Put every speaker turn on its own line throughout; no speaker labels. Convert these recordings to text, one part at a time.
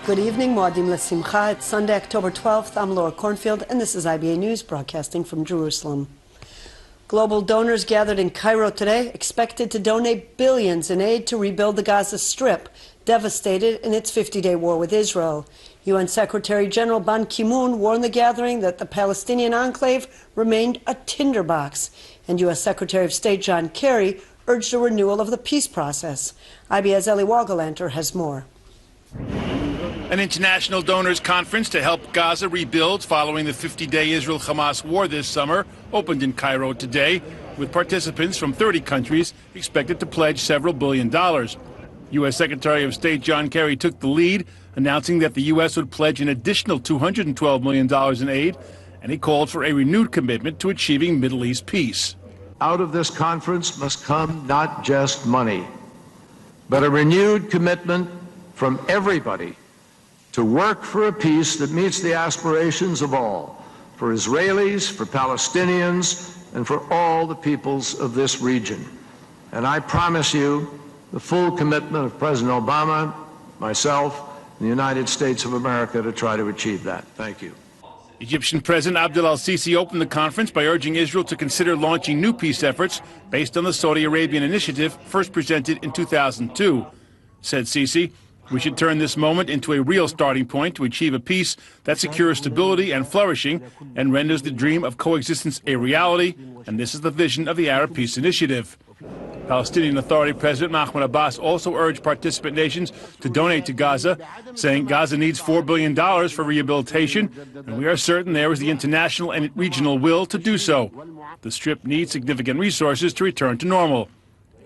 Good evening, Moadim L'Simcha. It's Sunday, October 12th. I'm Laura Cornfield, and this is IBA News, broadcasting from Jerusalem. Global donors gathered in Cairo today expected to donate billions in aid to rebuild the Gaza Strip, devastated in its 50-day war with Israel. UN Secretary General Ban Ki-moon warned the gathering that the Palestinian enclave remained a tinderbox, and U.S. Secretary of State John Kerry urged a renewal of the peace process. IBA's Eli Wagalanter has more.
An international donors conference to help Gaza rebuild following the 50-day Israel-Hamas war this summer opened in Cairo today, with participants from 30 countries expected to pledge several $billion. U.S. Secretary of State John Kerry took the lead, announcing that the U.S. would pledge an additional $212 million in aid, and he called for a renewed commitment to achieving Middle East peace.
Out of this conference must come not just money, but a renewed commitment from everybody to work for a peace that meets the aspirations of all, for Israelis, for Palestinians, and for all the peoples of this region. And I promise you the full commitment of President Obama, myself, and the United States of America to try to achieve that. Thank you.
Egyptian President Abdel al-Sisi opened the conference by urging Israel to consider launching new peace efforts based on the Saudi Arabian initiative first presented in 2002. Said Sisi, "We should turn this moment into a real starting point to achieve a peace that secures stability and flourishing and renders the dream of coexistence a reality, and this is the vision of the Arab Peace Initiative." Palestinian Authority President Mahmoud Abbas also urged participant nations to donate to Gaza, saying Gaza needs $4 billion for rehabilitation, and we are certain there is the international and regional will to do so. The Strip needs significant resources to return to normal.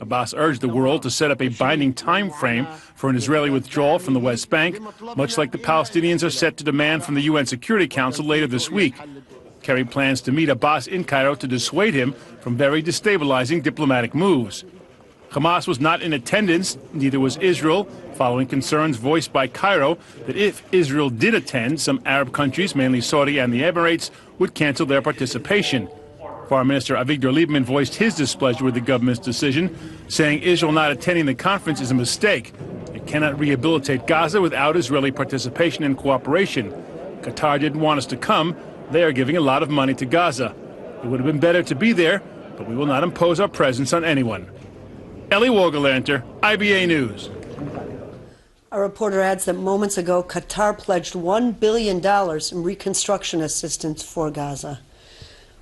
Abbas urged the world to set up a binding time frame for an Israeli withdrawal from the West Bank, much like the Palestinians are set to demand from the UN Security Council later this week. Kerry plans to meet Abbas in Cairo to dissuade him from very destabilizing diplomatic moves. Hamas was not in attendance, neither was Israel, following concerns voiced by Cairo that if Israel did attend, some Arab countries, mainly Saudi and the Emirates, would cancel their participation. Foreign Minister Avigdor Lieberman voiced his displeasure with the government's decision, saying Israel not attending the conference is a mistake. It cannot rehabilitate Gaza without Israeli participation and cooperation. Qatar didn't want us to come. They are giving a lot of money to Gaza. It would have been better to be there, but we will not impose our presence on anyone. Eli Wagalanter, IBA News.
A reporter adds that moments ago, Qatar pledged $1 billion in reconstruction assistance for Gaza.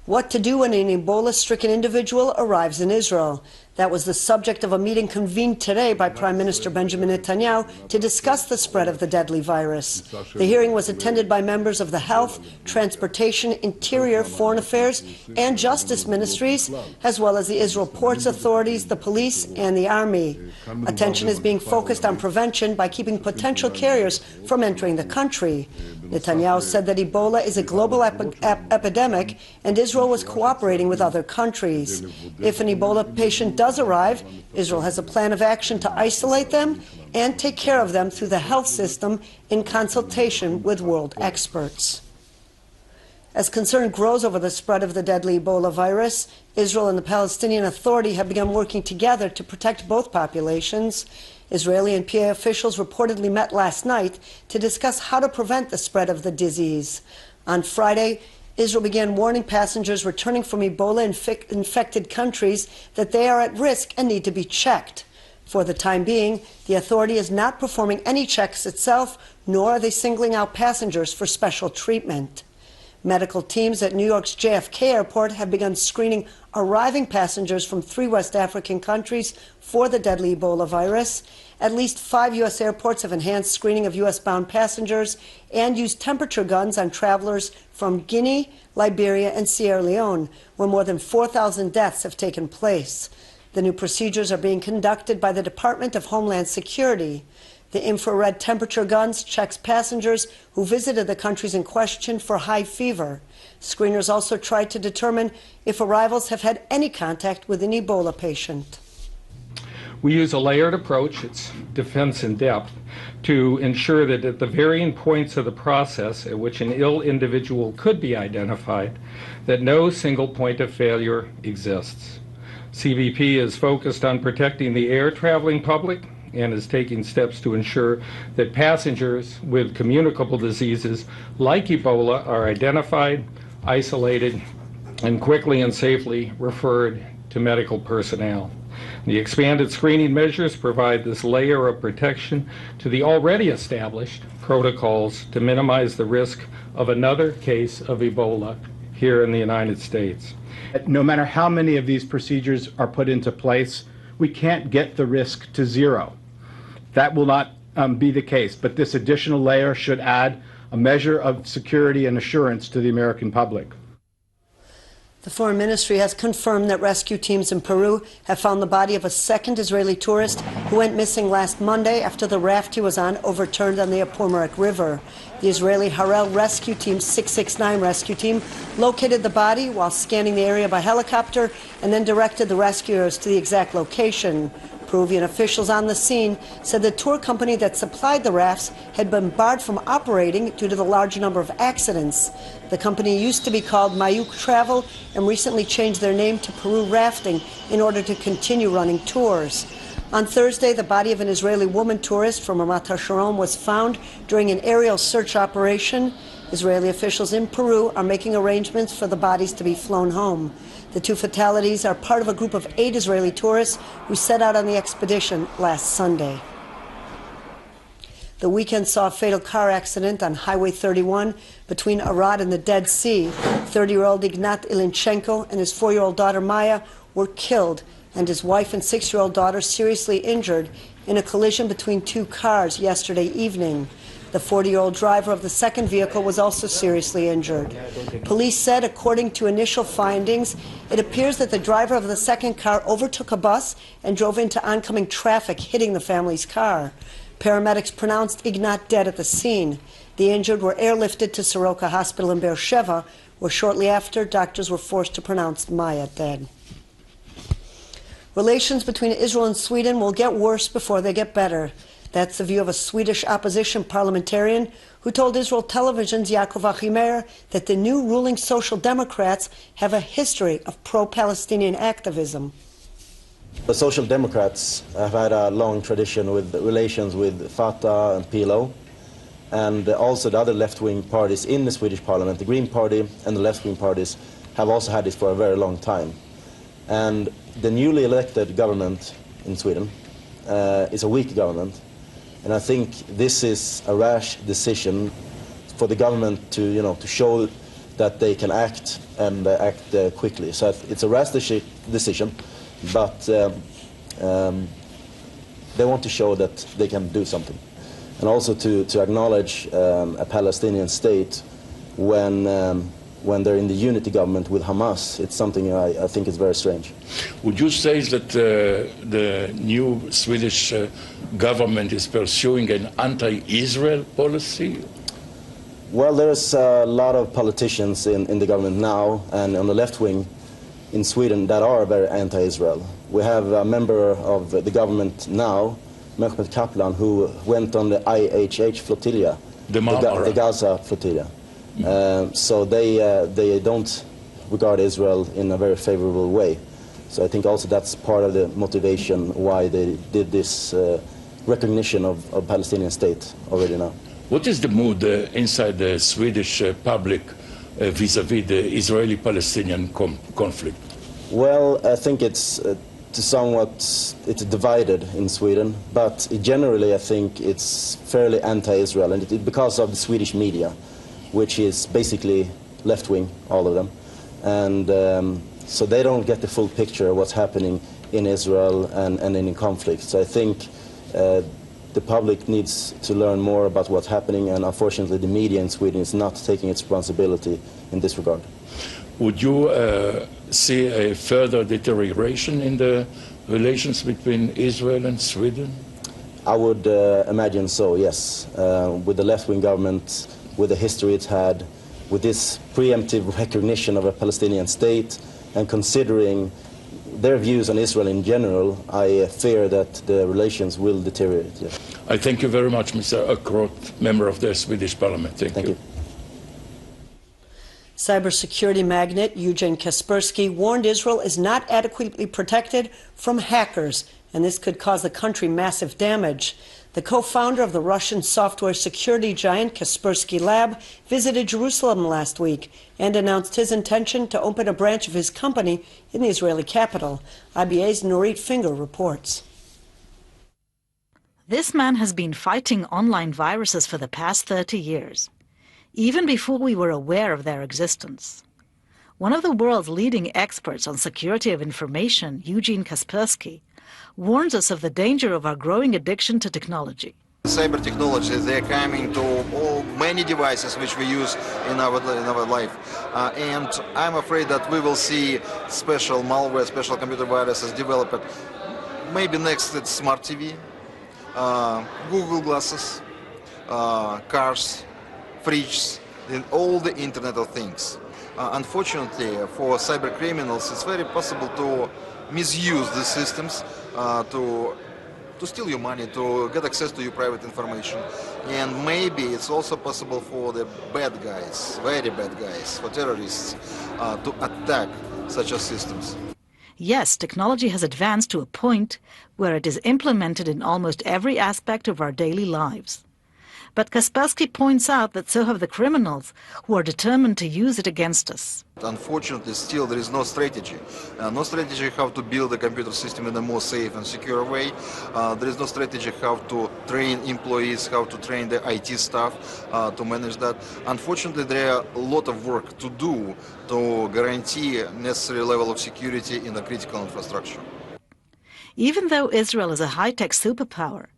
What to do when an Ebola-stricken individual arrives in Israel? That was the subject of a meeting convened today by Prime Minister Benjamin Netanyahu to discuss the spread of the deadly virus. The hearing was attended by members of the Health, Transportation, Interior, Foreign Affairs, and Justice ministries, as well as the Israel Ports Authorities, the police, and the army. Attention is being focused on prevention by keeping potential carriers from entering the country. Netanyahu said that Ebola is a global epidemic, and Israel was cooperating with other countries. If an Ebola patient does arrive, Israel has a plan of action to isolate them and take care of them through the health system in consultation with world experts. As concern grows over the spread of the deadly Ebola virus, Israel and the Palestinian Authority have begun working together to protect both populations. Israeli and PA officials reportedly met last night to discuss how to prevent the spread of the disease. On Friday, Israel began warning passengers returning from Ebola-infected countries that they are at risk and need to be checked. For the time being, the authority is not performing any checks itself, nor are they singling out passengers for special treatment. Medical teams at New York's JFK Airport have begun screening arriving passengers from 3 West African countries for the deadly Ebola virus. At least 5 U.S. airports have enhanced screening of U.S.-bound passengers and used temperature guns on travelers from Guinea, Liberia, and Sierra Leone, where more than 4,000 deaths have taken place. The new procedures are being conducted by the Department of Homeland Security. The infrared temperature guns checks passengers who visited the countries in question for high fever. Screeners also tried to determine if arrivals have had any contact with an Ebola patient.
We use a layered approach, it's defense in depth, to ensure that at the varying points of the process at which an ill individual could be identified, that no single point of failure exists. CBP is focused on protecting the air traveling public and is taking steps to ensure that passengers with communicable diseases like Ebola are identified, isolated, and quickly and safely referred to medical personnel. The expanded screening measures provide this layer of protection to the already established protocols to minimize the risk of another case of Ebola here in the United States.
No matter how many of these procedures are put into place, we can't get the risk to zero. That will not be the case, but this additional layer should add a measure of security and assurance to the American public.
The Foreign Ministry has confirmed that rescue teams in Peru have found the body of a second Israeli tourist who went missing last Monday after the raft he was on overturned on the Appomattox River. The Israeli Harel Rescue Team 669 rescue team located the body while scanning the area by helicopter and then directed the rescuers to the exact location. Peruvian officials on the scene said the tour company that supplied the rafts had been barred from operating due to the large number of accidents. The company used to be called Mayuk Travel and recently changed their name to Peru Rafting in order to continue running tours. On Thursday, the body of an Israeli woman tourist from Ramat HaSharon was found during an aerial search operation. Israeli officials in Peru are making arrangements for the bodies to be flown home. The two fatalities are part of a group of 8 Israeli tourists who set out on the expedition last Sunday. The weekend saw a fatal car accident on Highway 31 between Arad and the Dead Sea. 30-year-old Ignat Ilinchenko and his 4-year-old daughter Maya were killed, and his wife and 6-year-old daughter seriously injured in a collision between 2 cars yesterday evening. The 40-year-old driver of the second vehicle was also seriously injured. Police said, according to initial findings, it appears that the driver of the second car overtook a bus and drove into oncoming traffic, hitting the family's car. Paramedics pronounced Ignat dead at the scene. The injured were airlifted to Soroka Hospital in Beersheba, where shortly after, doctors were forced to pronounce Maya dead. Relations between Israel and Sweden will get worse before they get better. That's the view of a Swedish opposition parliamentarian who told Israel Television's Yaakov Achimeir that the new ruling Social Democrats have a history of pro-Palestinian activism.
The Social Democrats have had a long tradition with relations with Fatah and PLO, and also the other left-wing parties in the Swedish parliament, the Green Party and the left-wing parties, have also had this for a very long time. And the newly elected government in Sweden is a weak government. And I think this is a rash decision for the government to show that they can act and act quickly. So it's a rash decision, but they want to show that they can do something. And also to acknowledge a Palestinian state when they're in the unity government with Hamas, it's something I think is very strange.
Would you say that the new Swedish government is pursuing an anti-Israel policy?
Well, there's a lot of politicians in the government now and on the left wing in Sweden that are very anti-Israel. We have a member of the government now, Mehmet Kaplan, who went on the IHH flotilla, the Gaza flotilla. So they don't regard Israel in a very favorable way. So I think also that's part of the motivation why they did this recognition of Palestinian state already now.
What is the mood inside the Swedish public vis-à-vis the Israeli-Palestinian conflict?
Well, I think it's divided in Sweden, but generally I think it's fairly anti-Israel, and because of the Swedish media, which is basically left-wing, all of them. And so they don't get the full picture of what's happening in Israel and in conflict. So I think the public needs to learn more about what's happening, and unfortunately the media in Sweden is not taking its responsibility in this regard.
Would you see a further deterioration in the relations between Israel and Sweden?
I would imagine so, yes. With the left-wing government, with the history it's had, with this preemptive recognition of a Palestinian state, and considering their views on Israel in general, I fear that the relations will deteriorate. Yes.
I thank you very much, Mr. Ökroth, member of the Swedish Parliament. Thank you.
Cybersecurity magnate Eugene Kaspersky warned Israel is not adequately protected from hackers and this could cause the country massive damage. The co-founder of the Russian software security giant Kaspersky Lab visited Jerusalem last week and announced his intention to open a branch of his company in the Israeli capital. IBA's Norit Finger reports.
This man has been fighting online viruses for the past 30 years, even before we were aware of their existence. One of the world's leading experts on security of information, Eugene Kaspersky, warns us of the danger of our growing addiction to technology.
Cyber technologies, they're coming to many devices which we use in our life. And I'm afraid that we will see special malware, special computer viruses developed. Maybe next it's smart TV, Google glasses, cars, fridges, and all the Internet of Things. Unfortunately, for cyber criminals, it's very possible to misuse the systems to steal your money, to get access to your private information. And maybe it's also possible for the bad guys, very bad guys, for terrorists, to attack such as systems.
Yes, technology has advanced to a point where it is implemented in almost every aspect of our daily lives. But Kaspersky points out that so have the criminals who are determined to use it against us.
Unfortunately, still there is no strategy. No strategy how to build a computer system in a more safe and secure way. There is no strategy how to train employees, how to train the IT staff to manage that. Unfortunately, there are a lot of work to do to guarantee necessary level of security in the critical infrastructure.
Even though Israel is a high-tech superpower,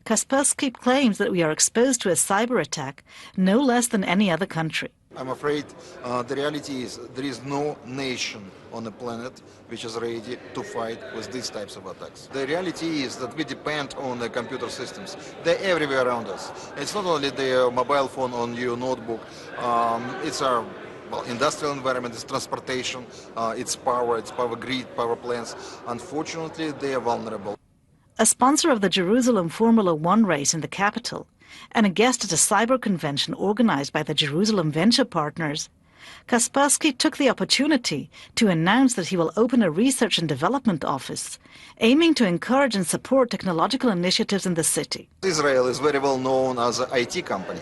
Kaspersky claims that we are exposed to a cyber attack no less than any other country.
I'm afraid the reality is there is no nation on the planet which is ready to fight with these types of attacks. The reality is that we depend on the computer systems. They're everywhere around us. It's not only the mobile phone on your notebook, it's our industrial environment, it's transportation, it's power grid, power plants. Unfortunately, they are vulnerable.
A sponsor of the Jerusalem Formula One race in the capital and a guest at a cyber convention organized by the Jerusalem Venture Partners, Kaspersky took the opportunity to announce that he will open a research and development office aiming to encourage and support technological initiatives in the city.
Israel is very well known as an IT company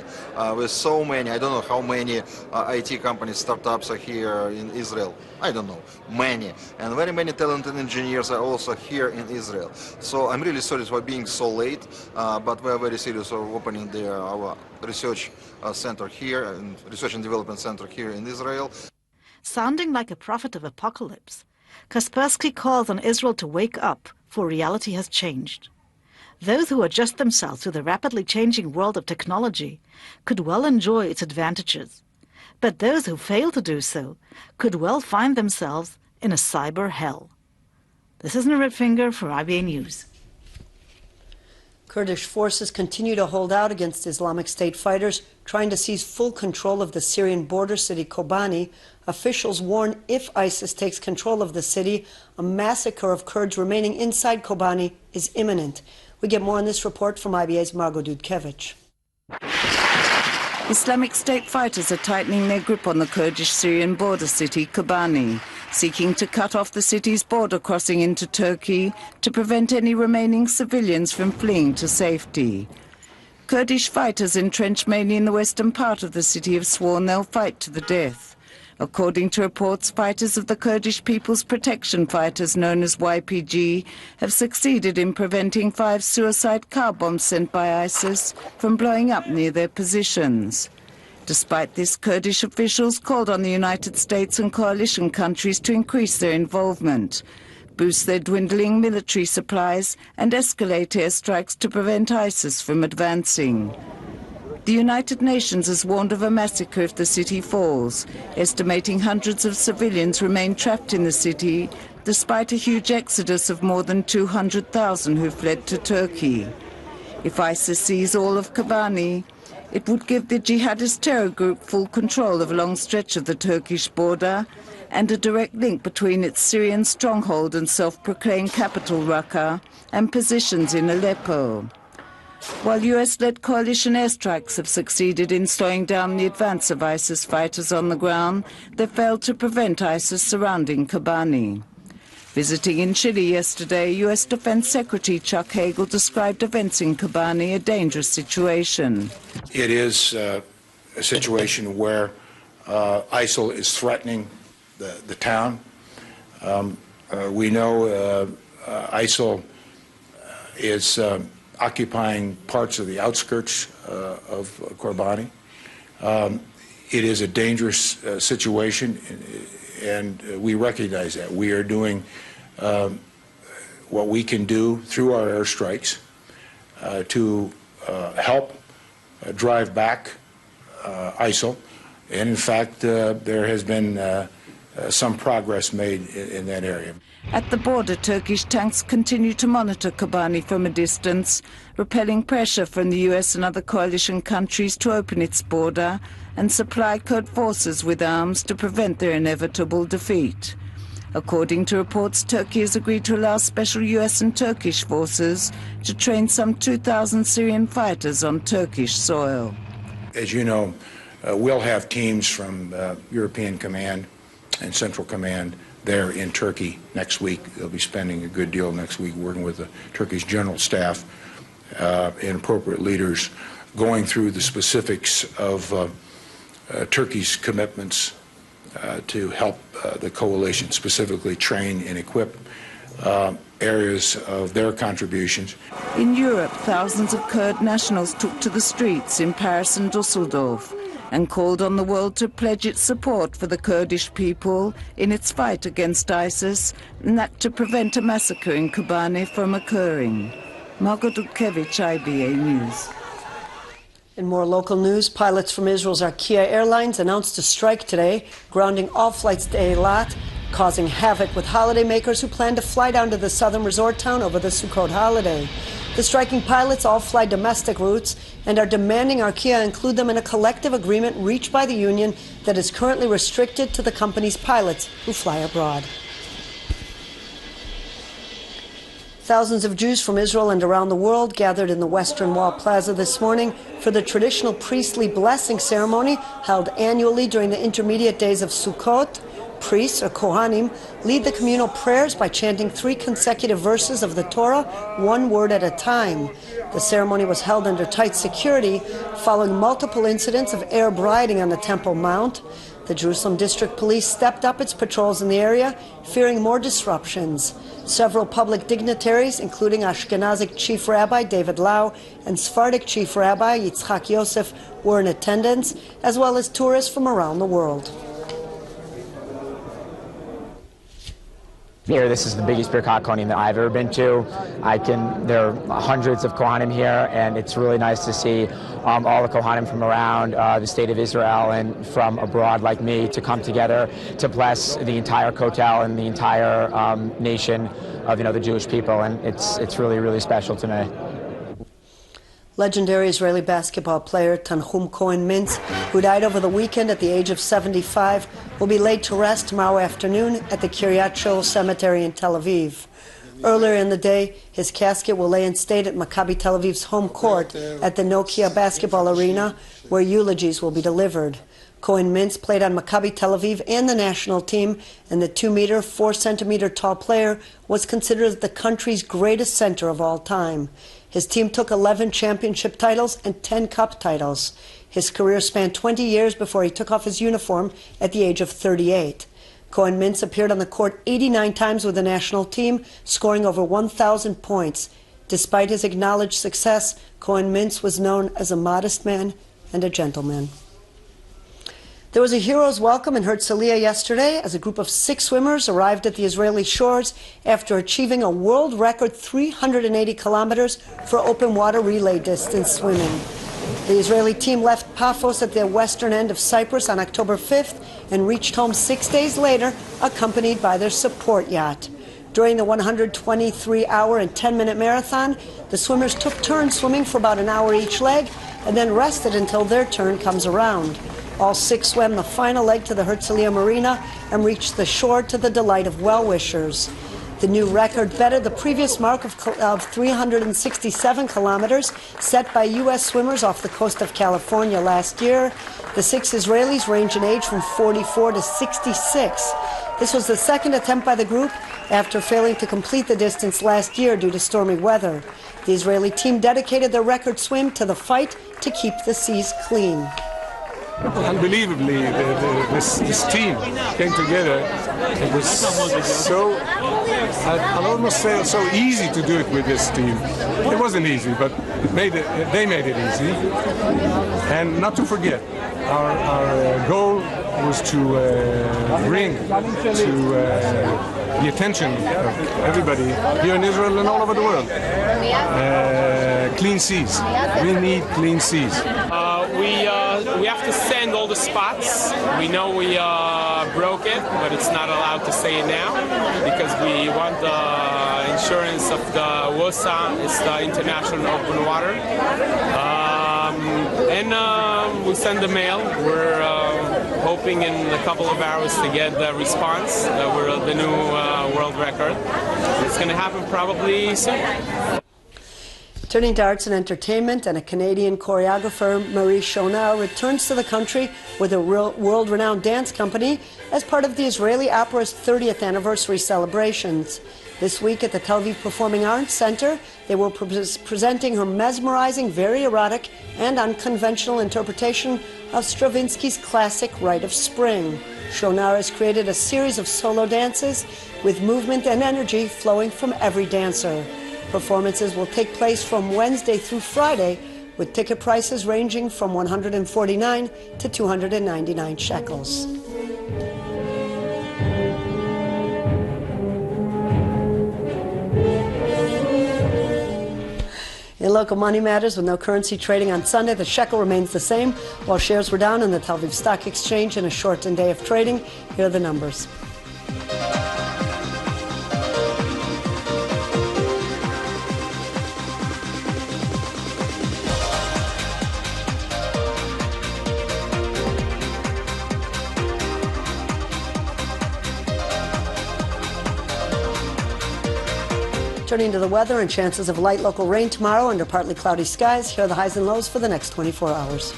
with so many, I don't know how many IT companies, startups are here in Israel. I don't know, many. And very many talented engineers are also here in Israel. So I'm really sorry for being so late, but we are very serious of opening our research center here, and research and development center here in Israel.
Sounding like a prophet of apocalypse, Kaspersky calls on Israel to wake up, for reality has changed. Those who adjust themselves to the rapidly changing world of technology could well enjoy its advantages. But those who fail to do so could well find themselves in a cyber hell. This is Norit Finger for IBA News.
Kurdish forces continue to hold out against Islamic State fighters trying to seize full control of the Syrian border city Kobani. Officials warn if ISIS takes control of the city, a massacre of Kurds remaining inside Kobani is imminent. We get more on this report from IBA's Margot Dudkevich.
Islamic State fighters are tightening their grip on the Kurdish-Syrian border city Kobani, seeking to cut off the city's border crossing into Turkey to prevent any remaining civilians from fleeing to safety. Kurdish fighters entrenched mainly in the western part of the city have sworn they'll fight to the death. According to reports, fighters of the Kurdish People's Protection Fighters, known as YPG, have succeeded in preventing 5 suicide car bombs sent by ISIS from blowing up near their positions. Despite this, Kurdish officials called on the United States and coalition countries to increase their involvement, boost their dwindling military supplies, and escalate airstrikes to prevent ISIS from advancing. The United Nations has warned of a massacre if the city falls, estimating hundreds of civilians remain trapped in the city, despite a huge exodus of more than 200,000 who fled to Turkey. If ISIS seized all of Kobani, it would give the jihadist terror group full control of a long stretch of the Turkish border and a direct link between its Syrian stronghold and self-proclaimed capital Raqqa and positions in Aleppo. While US-led coalition airstrikes have succeeded in slowing down the advance of ISIS fighters on the ground, they failed to prevent ISIS surrounding Kobani. Visiting in Chile yesterday, U.S. Defense Secretary Chuck Hagel described events in Kobani a dangerous situation.
It is a situation where ISIL is threatening the town. We know ISIL is occupying parts of the outskirts of Kobani. It is a dangerous situation, and we recognize that. We are doing what we can do through our airstrikes to help drive back ISIL. And in fact, there has been some progress made in that area.
At the border, Turkish tanks continue to monitor Kobani from a distance, repelling pressure from the US and other coalition countries to open its border and supply Kurd forces with arms to prevent their inevitable defeat. According to reports, Turkey has agreed to allow special US and Turkish forces to train some 2,000 Syrian fighters on Turkish soil.
As you know, we'll have teams from European Command and Central Command there in Turkey next week. They'll be spending a good deal next week working with the Turkish General Staff and appropriate leaders, going through the specifics of Turkey's commitments to help the coalition specifically train and equip areas of their contributions.
In Europe, thousands of Kurd nationals took to the streets in Paris and Dusseldorf and called on the world to pledge its support for the Kurdish people in its fight against ISIS, and that to prevent a massacre in Kobani from occurring. Margot Dukevich, IBA News.
In more local news, pilots from Israel's Arkia Airlines announced a strike today, grounding all flights to Eilat, causing havoc with holidaymakers who plan to fly down to the southern resort town over the Sukkot holiday. The striking pilots all fly domestic routes and are demanding Arkia include them in a collective agreement reached by the union that is currently restricted to the company's pilots who fly abroad. Thousands of Jews from Israel and around the world gathered in the Western Wall Plaza this morning for the traditional priestly blessing ceremony held annually during the intermediate days of Sukkot. Priests, or Kohanim, lead the communal prayers by chanting 3 consecutive verses of the Torah, 1 word at a time. The ceremony was held under tight security following multiple incidents of Arab rioting on the Temple Mount. The Jerusalem District Police stepped up its patrols in the area, fearing more disruptions. Several public dignitaries, including Ashkenazic Chief Rabbi David Lau and Sephardic Chief Rabbi Yitzchak Yosef, were in attendance, as well as tourists from around the world.
Here, this is the biggest Birkat Kohanim that I've ever been to. There are hundreds of Kohanim here, and it's really nice to see all the Kohanim from around the state of Israel and from abroad like me to come together to bless the entire Kotel and the entire nation of the Jewish people, and it's really, really special to me.
Legendary Israeli basketball player Tanchum Cohen-Mintz, who died over the weekend at the age of 75, will be laid to rest tomorrow afternoon at the Kiryat Shoel Cemetery in Tel Aviv. Earlier in the day, his casket will lay in state at Maccabi Tel Aviv's home court at the Nokia Basketball Arena, where eulogies will be delivered. Cohen-Mintz played on Maccabi Tel Aviv and the national team, and the 2-meter, 4-centimeter tall player was considered the country's greatest center of all time. His team took 11 championship titles and 10 cup titles. His career spanned 20 years before he took off his uniform at the age of 38. Cohen-Mintz appeared on the court 89 times with the national team, scoring over 1,000 points. Despite his acknowledged success, Cohen-Mintz was known as a modest man and a gentleman. There was a hero's welcome in Herzliya yesterday as a group of 6 swimmers arrived at the Israeli shores after achieving a world record 380 kilometers for open water relay distance swimming. The Israeli team left Paphos at the western end of Cyprus on October 5th and reached home 6 days later, accompanied by their support yacht. During the 123-hour and 10-minute marathon, the swimmers took turns swimming for about an hour each leg and then rested until their turn comes around. All 6 swam the final leg to the Herzliya Marina and reached the shore to the delight of well-wishers. The new record bettered the previous mark of 367 kilometers set by U.S. swimmers off the coast of California last year. The 6 Israelis range in age from 44 to 66. This was the second attempt by the group after failing to complete the distance last year due to stormy weather. The Israeli team dedicated their record swim to the fight to keep the seas clean.
Unbelievably, this team came together. It was so, I'll almost say, so easy to do it with this team. It wasn't easy, but they made it easy. And not to forget, our goal was to bring to the attention of everybody here in Israel and all over the world. Clean seas. We need clean seas.
We have to send all the spots. We know we broke it, but it's not allowed to say it now because we want the insurance of the WOSA, it's the International Open Water. And we send the mail. We're hoping in a couple of hours to get the response that we're the new world record. It's going to happen probably soon.
Turning to arts and entertainment, and a Canadian choreographer, Marie Chonard, returns to the country with a world-renowned dance company as part of the Israeli opera's 30th anniversary celebrations. This week at the Tel Aviv Performing Arts Center, they were presenting her mesmerizing, very erotic, and unconventional interpretation of Stravinsky's classic Rite of Spring. Chonard has created a series of solo dances with movement and energy flowing from every dancer. Performances will take place from Wednesday through Friday, with ticket prices ranging from 149 to 299 shekels. In local money matters, with no currency trading on Sunday, the shekel remains the same, while shares were down in the Tel Aviv Stock Exchange in a shortened day of trading. Here are the numbers. Turning to the weather and chances of light local rain tomorrow under partly cloudy skies. Here are the highs and lows for the next 24 hours.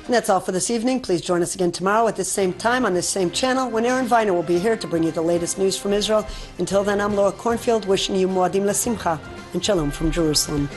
And that's all for this evening. Please join us again tomorrow at this same time on this same channel when Aaron Viner will be here to bring you the latest news from Israel. Until then, I'm Laura Cornfield wishing you Moadim L'Simcha and Shalom from Jerusalem.